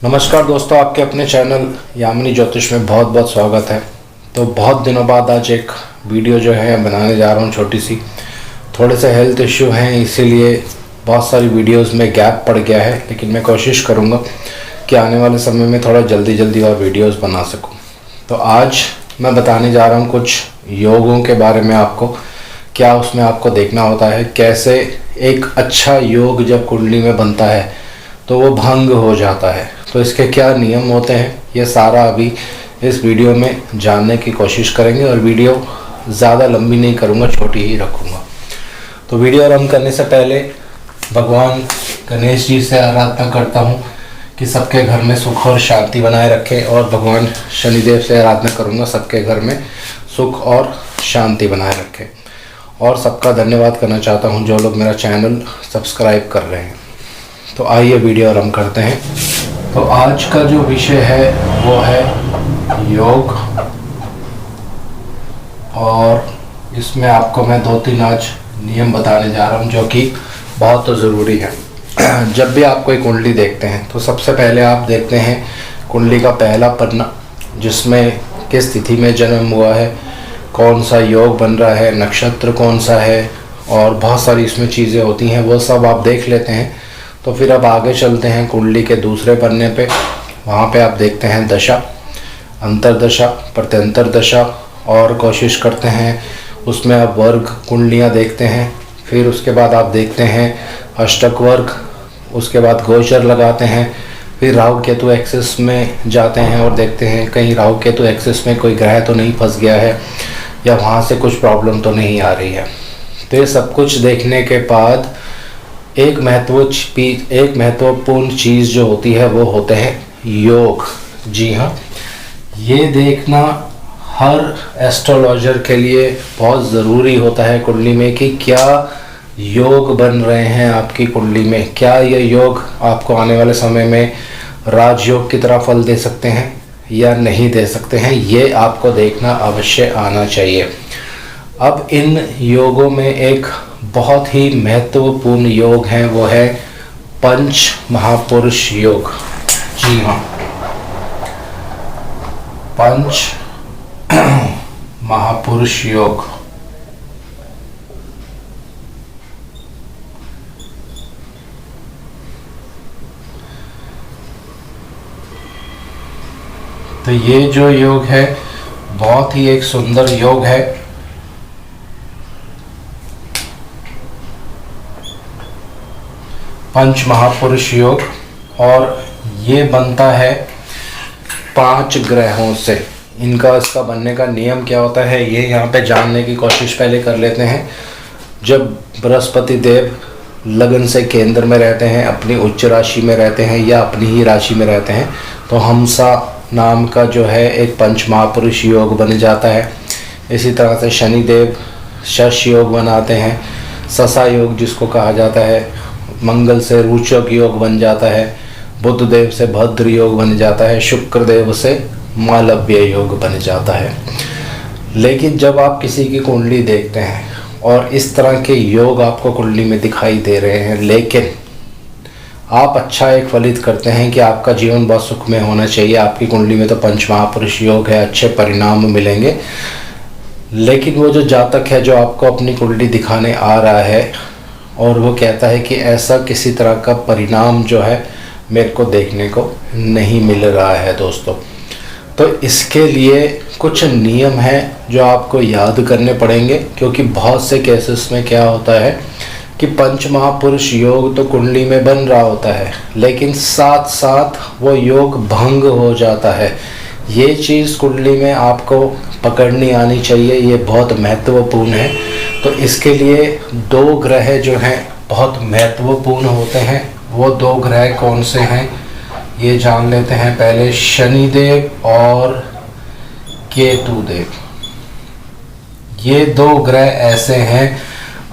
नमस्कार दोस्तों, आपके अपने चैनल यामिनी ज्योतिष में बहुत बहुत स्वागत है। तो बहुत दिनों बाद आज एक वीडियो जो है बनाने जा रहा हूँ छोटी सी। थोड़े से हेल्थ इश्यू हैं, इसीलिए बहुत सारी वीडियोस में गैप पड़ गया है, लेकिन मैं कोशिश करूँगा कि आने वाले समय में थोड़ा जल्दी और वीडियोस बना सकूँ। तो आज मैं बताने जा रहा हूँ कुछ योगों के बारे में आपको, क्या उसमें आपको देखना होता है, कैसे एक अच्छा योग जब कुंडली में बनता है तो वो भंग हो जाता है, तो इसके क्या नियम होते हैं, ये सारा अभी इस वीडियो में जानने की कोशिश करेंगे। और वीडियो ज़्यादा लंबी नहीं करूँगा, छोटी ही रखूँगा। तो वीडियो आरंभ करने से पहले भगवान गणेश जी से आराधना करता हूँ कि सबके घर में सुख और शांति बनाए रखें, और भगवान शनिदेव से आराधना करूँगा सबके घर में सुख और शांति बनाए रखें। और सबका धन्यवाद करना चाहता हूँ जो लोग मेरा चैनल सब्सक्राइब कर रहे हैं। तो आइए वीडियो आरंभ करते हैं। तो आज का जो विषय है वो है योग, और इसमें आपको मैं 2-3 आज नियम बताने जा रहा हूँ जो कि बहुत ज़रूरी है। जब भी आप कोई कुंडली देखते हैं तो सबसे पहले आप देखते हैं कुंडली का पहला पन्ना, जिसमें किस तिथि में जन्म हुआ है, कौन सा योग बन रहा है, नक्षत्र कौन सा है, और बहुत सारी इसमें चीज़ें होती हैं, वो सब आप देख लेते हैं। तो फिर अब आगे चलते हैं कुंडली के दूसरे पन्ने पे। वहाँ पे आप देखते हैं दशा, अंतरदशा, प्रत्यंतर दशा, और कोशिश करते हैं उसमें आप वर्ग कुंडलियाँ देखते हैं। फिर उसके बाद आप देखते हैं अष्टक वर्ग, उसके बाद गोचर लगाते हैं। फिर राहु केतु एक्सिस में जाते हैं और देखते हैं कहीं राहु केतु एक्सिस में कोई ग्रह तो नहीं फंस गया है, या वहाँ से कुछ प्रॉब्लम तो नहीं आ रही है। तो ये सब कुछ देखने के बाद एक महत्वपूर्ण चीज़ जो होती है वो होते हैं योग। जी हाँ, ये देखना हर एस्ट्रोलॉजर के लिए बहुत ज़रूरी होता है कुंडली में कि क्या योग बन रहे हैं आपकी कुंडली में, क्या ये योग आपको आने वाले समय में राजयोग की तरह फल दे सकते हैं या नहीं दे सकते हैं। ये आपको देखना अवश्य आना चाहिए। अब इन योगों में एक बहुत ही महत्वपूर्ण योग है, वो है पंच महापुरुष योग। जी हाँ, पंच महापुरुष योग। तो ये जो योग है बहुत ही एक सुंदर योग है। पंच महापुरुष योग, और ये बनता है 5 ग्रहों से। इसका बनने का नियम क्या होता है ये यहाँ पे जानने की कोशिश पहले कर लेते हैं। जब बृहस्पति देव लगन से केंद्र में रहते हैं, अपनी उच्च राशि में रहते हैं या अपनी ही राशि में रहते हैं, तो हमसा नाम का जो है एक पंच महापुरुष योग बन जाता है। इसी तरह से शनिदेव शश योग बनाते हैं, ससा योग जिसको कहा जाता है, मंगल से रोचक योग बन जाता है, बुध देव से भद्र योग बन जाता है, शुक्र देव से मालव्य योग बन जाता है। लेकिन जब आप किसी की कुंडली देखते हैं और इस तरह के योग आपको कुंडली में दिखाई दे रहे हैं, लेकिन आप अच्छा एक फलित करते हैं कि आपका जीवन बहुत सुख में होना चाहिए, आपकी कुंडली में तो पंच महापुरुष योग है, अच्छे परिणाम मिलेंगे, लेकिन वो जो जातक है जो आपको अपनी कुंडली दिखाने आ रहा है और वो कहता है कि ऐसा किसी तरह का परिणाम जो है मेरे को देखने को नहीं मिल रहा है दोस्तों, तो इसके लिए कुछ नियम हैं जो आपको याद करने पड़ेंगे। क्योंकि बहुत से केसेस में क्या होता है कि पंच महापुरुष योग तो कुंडली में बन रहा होता है, लेकिन साथ साथ वो योग भंग हो जाता है। ये चीज़ कुंडली में आपको पकड़नी आनी चाहिए, ये बहुत महत्वपूर्ण है। तो इसके लिए 2 ग्रह जो हैं बहुत महत्वपूर्ण होते हैं। वो 2 ग्रह कौन से हैं ये जान लेते हैं पहले। शनिदेव और केतु देव, ये 2 ग्रह ऐसे हैं,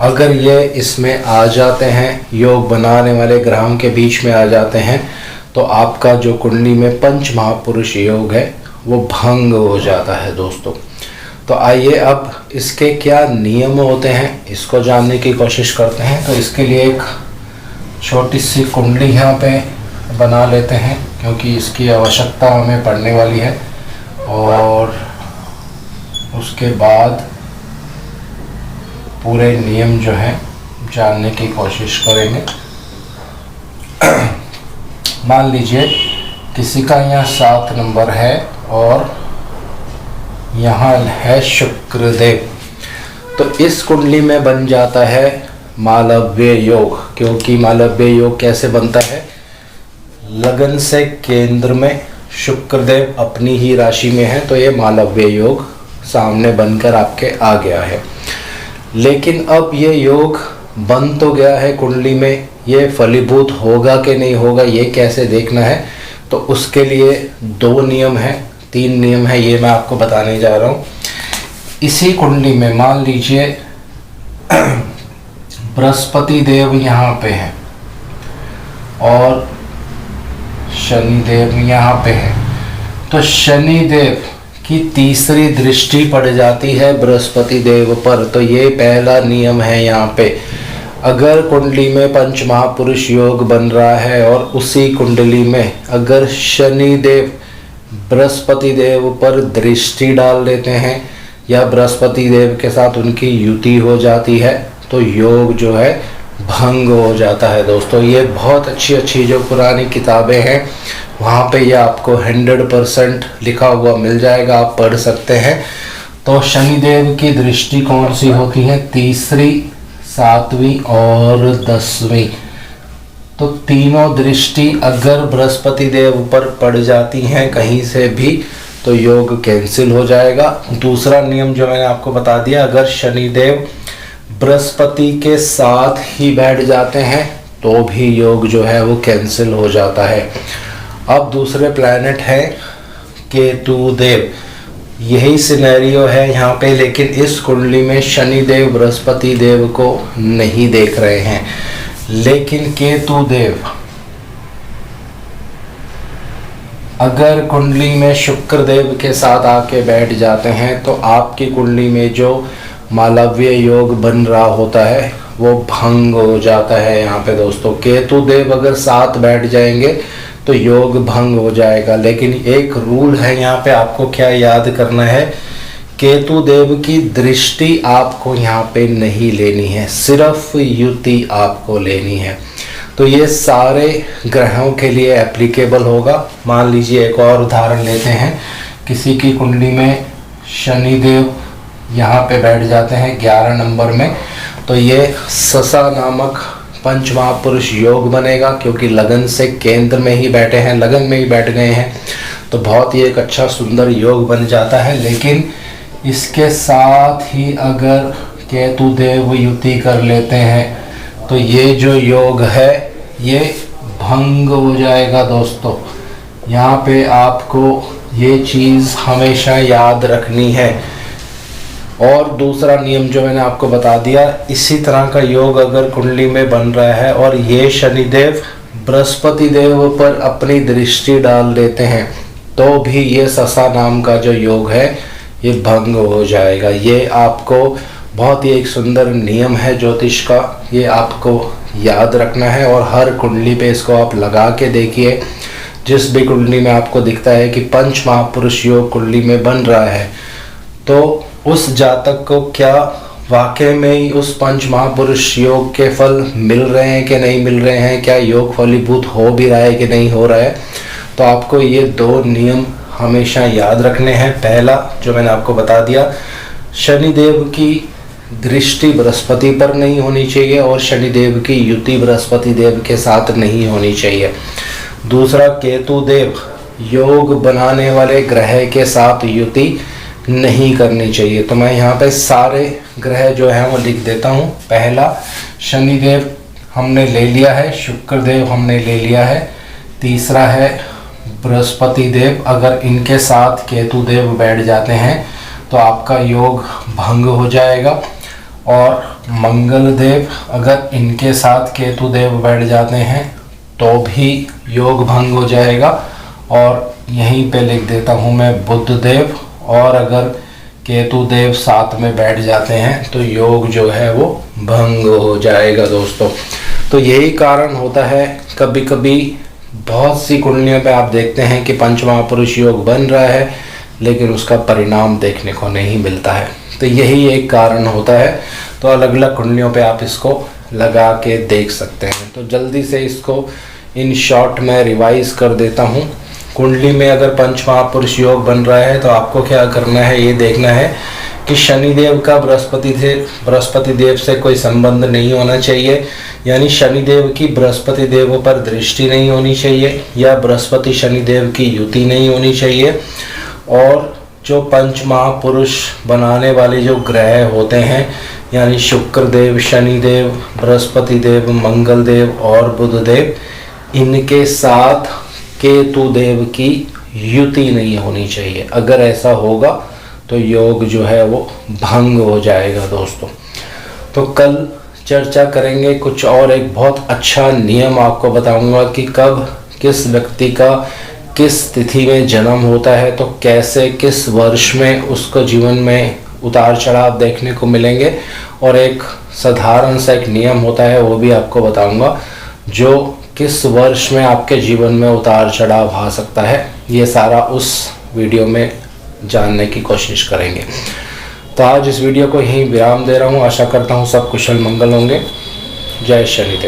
अगर ये इसमें आ जाते हैं, योग बनाने वाले ग्रहों के बीच में आ जाते हैं, तो आपका जो कुंडली में पंच महापुरुष योग है वो भंग हो जाता है दोस्तों। तो आइए अब इसके क्या नियम होते हैं इसको जानने की कोशिश करते हैं। तो इसके लिए एक छोटी सी कुंडली यहाँ पे बना लेते हैं क्योंकि इसकी आवश्यकता हमें पड़ने वाली है, और उसके बाद पूरे नियम जो है जानने की कोशिश करेंगे। मान लीजिए किसी का यहाँ 7 नंबर है और यहाँ है शुक्रदेव, तो इस कुंडली में बन जाता है मालव्य योग। क्योंकि मालव्य योग कैसे बनता है, लगन से केंद्र में शुक्रदेव अपनी ही राशि में है, तो ये मालव्य योग सामने बनकर आपके आ गया है। लेकिन अब ये योग बन तो गया है कुंडली में, ये फलीभूत होगा कि नहीं होगा ये कैसे देखना है, तो उसके लिए 2 नियम है, 3 नियम है, ये मैं आपको बताने जा रहा हूँ। इसी कुंडली में मान लीजिए बृहस्पति देव यहाँ पे है और शनि देव यहाँ पे है, तो शनि देव की तीसरी दृष्टि पड़ जाती है बृहस्पति देव पर। तो ये पहला नियम है यहाँ पे। अगर कुंडली में पंच महापुरुष योग बन रहा है और उसी कुंडली में अगर शनि देव बृहस्पति देव पर दृष्टि डाल देते हैं या बृहस्पति देव के साथ उनकी युति हो जाती है, तो योग जो है भंग हो जाता है। दोस्तों ये बहुत अच्छी जो पुरानी किताबें हैं वहाँ पे ये आपको 100% लिखा हुआ मिल जाएगा, आप पढ़ सकते हैं। तो शनिदेव की दृष्टि कौन सी होती है, तीसरी, 7वीं और 10वीं। तो तीनों दृष्टि अगर बृहस्पति देव पर पड़ जाती हैं कहीं से भी तो योग कैंसिल हो जाएगा। दूसरा नियम जो मैंने आपको बता दिया, अगर शनिदेव बृहस्पति के साथ ही बैठ जाते हैं तो भी योग जो है वो कैंसिल हो जाता है। अब दूसरे प्लैनेट है केतु देव, यही सिनेरियो है यहाँ पे, लेकिन इस कुंडली में शनि देव बृहस्पति देव को नहीं देख रहे हैं, लेकिन केतु देव अगर कुंडली में शुक्र देव के साथ आके बैठ जाते हैं तो आपकी कुंडली में जो मालव्य योग बन रहा होता है वो भंग हो जाता है। यहाँ पे दोस्तों केतु देव अगर साथ बैठ जाएंगे तो योग भंग हो जाएगा। लेकिन एक रूल है यहाँ पे, आपको क्या याद करना है, केतु देव की दृष्टि आपको यहाँ पे नहीं लेनी है, सिर्फ युति आपको लेनी है। तो ये सारे ग्रहों के लिए एप्लीकेबल होगा। मान लीजिए एक और उदाहरण लेते हैं, किसी की कुंडली में शनि देव यहाँ पे बैठ जाते हैं 11 नंबर में, तो ये ससा नामक पंच महापुरुष योग बनेगा। क्योंकि लगन से केंद्र में ही बैठे हैं, लगन में ही बैठ गए हैं, तो बहुत ही एक अच्छा सुंदर योग बन जाता है। लेकिन इसके साथ ही अगर केतु देव युति कर लेते हैं तो ये जो योग है ये भंग हो जाएगा। दोस्तों यहाँ पे आपको ये चीज़ हमेशा याद रखनी है। और दूसरा नियम जो मैंने आपको बता दिया, इसी तरह का योग अगर कुंडली में बन रहा है और ये शनिदेव बृहस्पति देव पर अपनी दृष्टि डाल देते हैं तो भी ये ससा नाम का जो योग है ये भंग हो जाएगा। ये आपको बहुत ही एक सुंदर नियम है ज्योतिष का, ये आपको याद रखना है और हर कुंडली पे इसको आप लगा के देखिए। जिस भी कुंडली में आपको दिखता है कि पंच महापुरुष योग कुंडली में बन रहा है तो उस जातक को क्या वाकई में ही उस पंच महापुरुष योग के फल मिल रहे हैं कि नहीं मिल रहे हैं, क्या योग फलीभूत हो भी रहा है कि नहीं हो रहा है। तो आपको ये 2 नियम हमेशा याद रखने हैं। पहला जो मैंने आपको बता दिया, शनिदेव की दृष्टि बृहस्पति पर नहीं होनी चाहिए और शनिदेव की युति बृहस्पति देव के साथ नहीं होनी चाहिए। दूसरा, केतु देव योग बनाने वाले ग्रह के साथ युति नहीं करनी चाहिए। तो मैं यहाँ पे सारे ग्रह जो हैं वो लिख देता हूँ। पहला शनिदेव हमने ले लिया है, शुक्र देव हमने ले लिया है, तीसरा है बृहस्पति देव, अगर इनके साथ केतु देव बैठ जाते हैं तो आपका योग भंग हो जाएगा। और मंगल देव अगर इनके साथ केतु देव बैठ जाते हैं तो भी योग भंग हो जाएगा। और यहीं पे लिख देता हूँ मैं बुध देव, और अगर केतु देव साथ में बैठ जाते हैं तो योग जो है वो भंग हो जाएगा। दोस्तों तो यही कारण होता है, कभी कभी बहुत सी कुंडलियों पे आप देखते हैं कि पंच महापुरुष योग बन रहा है, लेकिन उसका परिणाम देखने को नहीं मिलता है। तो यही एक कारण होता है। तो अलग अलग कुंडलियों पे आप इसको लगा के देख सकते हैं। तो जल्दी से इसको इन शॉर्ट में रिवाइज कर देता हूँ। कुंडली में अगर पंच महापुरुष योग बन रहा है तो आपको क्या करना है, ये देखना है कि शनिदेव का बृहस्पति देव से कोई संबंध नहीं होना चाहिए, यानी शनिदेव की बृहस्पति देव पर दृष्टि नहीं होनी चाहिए, या बृहस्पति शनिदेव की युति नहीं होनी चाहिए। और जो पंच महापुरुष बनाने वाले जो ग्रह होते हैं, यानी शुक्र देव, शनिदेव, बृहस्पति देव, मंगल देव और बुध देव, इनके साथ केतु देव की युति नहीं होनी चाहिए। अगर ऐसा होगा तो योग जो है वो भंग हो जाएगा दोस्तों। तो कल चर्चा करेंगे कुछ और, एक बहुत अच्छा नियम आपको बताऊंगा कि कब किस व्यक्ति का किस तिथि में जन्म होता है, तो कैसे किस वर्ष में उसको जीवन में उतार चढ़ाव देखने को मिलेंगे। और एक साधारण सा एक नियम होता है, वो भी आपको बताऊंगा, जो किस वर्ष में आपके जीवन में उतार चढ़ाव आ सकता है। ये सारा उस वीडियो में जानने की कोशिश करेंगे। तो आज इस वीडियो को यहीं विराम दे रहा हूँ। आशा करता हूँ सब कुशल मंगल होंगे। जय शनिदेव।